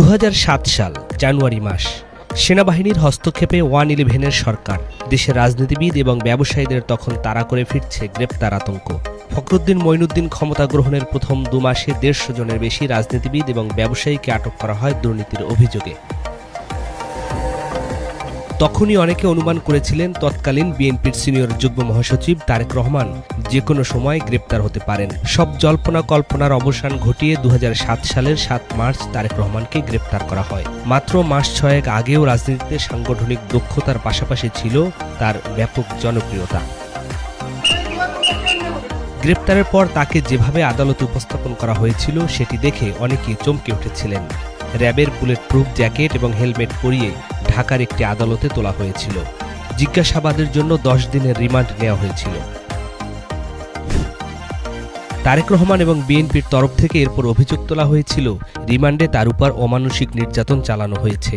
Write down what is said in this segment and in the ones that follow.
2007 সাল জানুয়ারি মাস সেনাবাহিনীর হস্তক্ষেপে 111-এর সরকার দেশের রাজনীতিবিদ এবং ব্যবসায়ীদের তখন তাড়া করে ফিরছে গ্রেপ্তার আতঙ্ক। ফখরুদ্দিন মঈনুদ্দিন ক্ষমতা গ্রহণের প্রথম 2 মাসে 150 জনের বেশি রাজনীতিবিদ এবং ব্যবসায়ীকে আটক করা হয় দুর্নীতির অভিযোগে। তখনই অনেকে অনুমান করেছিলেন তৎকালীন বিএনপির সিনিয়র যুগ্ম মহাসচিব তারেক রহমান যে কোনো সময় গ্রেপ্তার হতে পারেন। সব জল্পনা কল্পনার অবসান ঘটিয়ে 2007 সালের 7 মার্চ তারেক রহমানকে গ্রেপ্তার করা হয়। মাত্র মাস 6 আগেও রাজনীতিতে সাংগঠনিক দক্ষতার পাশাপাশি ছিল তার ব্যাপক জনপ্রিয়তা। গ্রেপ্তারের পর তাকে যেভাবে আদালতে উপস্থাপন করা হয়েছিল সেটি দেখে অনেকেই চমকে উঠেছিলেন। র্যাবের বুলেট প্রুফ জ্যাকেট এবং হেলমেট পরিয়ে ঢাকার একটি আদালতে তোলা হয়েছিল। জিজ্ঞাসাবাদের জন্য 10 দিনের রিমান্ড নেওয়া হয়েছিল। তারেক রহমান এবং বিএনপির তরফ থেকে এরপর অভিযোগ তোলা হয়েছিল রিমান্ডে তার উপর অমানসিক নির্যাতন চালানো হয়েছে।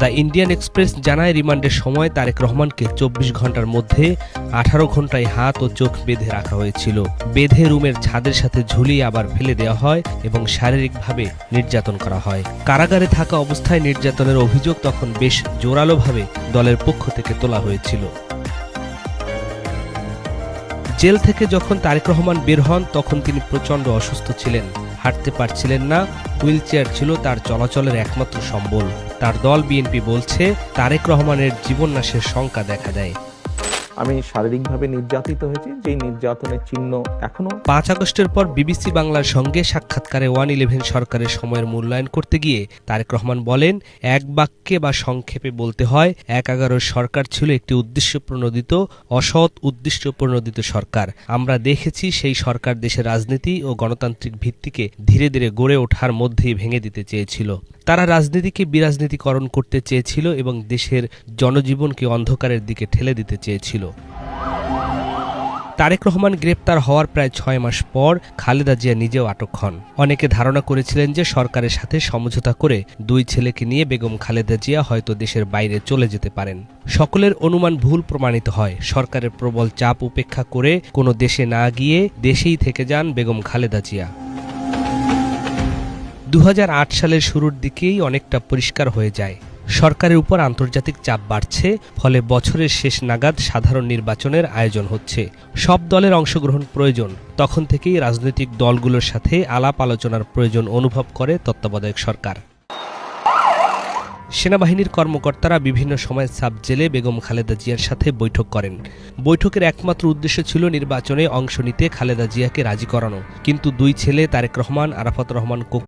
দ্য ইন্ডিয়ান এক্সপ্রেস জানায় রিমান্ডের সময় তারেক রহমানকে 24 ঘন্টার মধ্যে 18 ঘন্টায় হাত ও চোখ বেঁধে রাখা হয়েছিল। বেঁধে রুমের ছাদের সাথে ঝুলিয়ে আবার ফেলে দেওয়া হয় এবং শারীরিকভাবে নির্যাতন করা হয়। কারাগারে থাকা অবস্থায় নির্যাতনের অভিযোগ তখন বেশ জোরালোভাবে দলের পক্ষ থেকে তোলা হয়েছিল। জেল থেকে যখন তারেক রহমান বের হন তখন তিনি প্রচণ্ড অসুস্থ ছিলেন, হাঁটতে পারছিলেন না। হুইল চেয়ার ছিল তার চলাচলের একমাত্র সম্বল। তার দল বিএনপি বলছে তারেক রহমানের জীবননাশের শঙ্কা দেখা দেয়। আমি শারীরিকভাবে নির্যাতিত হয়েছি, যেই নির্যাতনের চিহ্ন এখনো। 5 আগস্টের পর বিবিসি বাংলার সঙ্গে সাক্ষাৎকারে 111 সরকারের সময়ের মূল্যায়ন করতে গিয়ে তারেক রহমান বলেন, এক বাক্যে বা সংক্ষেপে বলতে হয় 111 সরকার ছিল একটি উদ্দেশ্যপ্রণোদিত, অসৎ উদ্দেশ্যপ্রণোদিত সরকার। আমরা দেখেছি সেই সরকার দেশের রাজনীতি ও গণতান্ত্রিক ভিত্তিকে ধীরে ধীরে গড়ে ওঠার মধ্যেই ভেঙে দিতে চেয়েছিল। তারা রাজনীতিকে বিরাজনীতিকরণ করতে চেয়েছিল এবং দেশের জনজীবনকে অন্ধকারের দিকে ঠেলে দিতে চেয়েছিল। তারেক রহমান গ্রেপ্তার হওয়ার প্রায় 6 মাস পর খালেদা জিয়া নিজেও আটক হন। অনেকে ধারণা করেছিলেন যে সরকারের সাথে সমঝোতা করে 2 ছেলেকে নিয়ে বেগম খালেদা জিয়া হয়তো দেশের বাইরে চলে যেতে পারেন। সকলের অনুমান ভুল প্রমাণিত হয়। সরকারের প্রবল চাপ উপেক্ষা করে কোনো দেশে না গিয়ে দেশেই থেকে যান বেগম খালেদা জিয়া। 2008 সালের শুরুর দিকেই অনেকটা পরিষ্কার হয়ে যায় সরকারের উপর আন্তর্জাতিক চাপ বাড়ছে, ফলে বছরের শেষ নাগাদ সাধারণ নির্বাচনের আয়োজন হচ্ছে। সব দলের অংশগ্রহণ প্রয়োজন। তখন থেকেই রাজনৈতিক দলগুলোর সাথে আলাপ আলোচনার প্রয়োজন অনুভব করে তত্ত্বাবধায়ক সরকার। সেনাবাহিনীর কর্মকর্তারা বিভিন্ন সময় সাব জেলে বেগম খালেদা জিয়ার সাথে বৈঠক করেন। বৈঠকের একমাত্র উদ্দেশ্য ছিল নির্বাচনে অংশ নিতে খালেদা জিয়াকে রাজি করানো। কিন্তু 2 ছেলে তারেক রহমান, আরাফাত রহমান